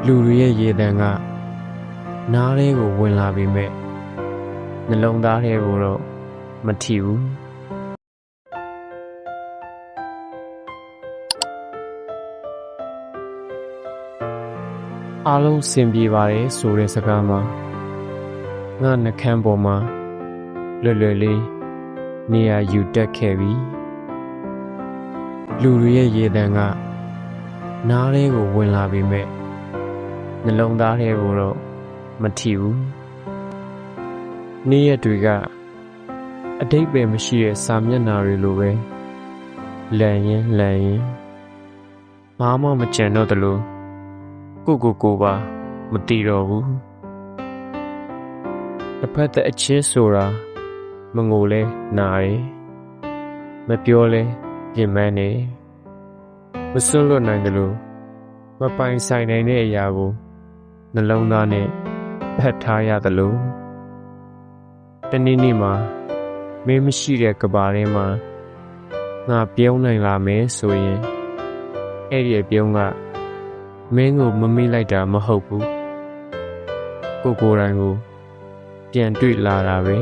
လူတွေရဲ့ရေတံကနားလေးကိုဝင်လာပေမဲ့နှလုံးသားထဲကိုတော့မထိဘူးအားလုံးစင်ပြေပါတယ်ဆိုတဲ့စကားမှာငါနှကမ်းပေါ်မှာလွယ်လွယ်လေးနေရာယူတက်ခဲ့ပြီလူတွေရဲ့ရေတံကနားလေးကိုဝင်လာပေမဲ့နှလုံးသားထဲကိုတော့မထိဘူးနေ့ရက်တွေကအတိတ်ပဲမရှိတဲ့စာမျက်နှာတွေလိုပဲလန်ရင်ဘာမှမကြံတော့တလို့ကိုပါမတည်တော့ဘူးတစ်ဖက်သက်အချင်းဆိုတာမငိုလဲနာတယ်မပြောလဲပြင်ပန်းနေမစွန့်လွတ်နိုင်တယ်လို့မပိုင်ဆိုင်နိုင်တဲ့အရာကိုနှလုံးသားနဲ့ဖတ်ထားရတယ်လို့တနေ့နေ့မှာမင်းမရှိတဲ့ကဘာထဲမှာငါပြုံးနိုင်လာမယ်ဆိုရင်အဲ့ဒီပြုံးကမင်းကိုမမိလိုက်တာမဟုတ်ဘူးကိုယ်တိုင်ကိုပြန်တွေ့လာတာပဲ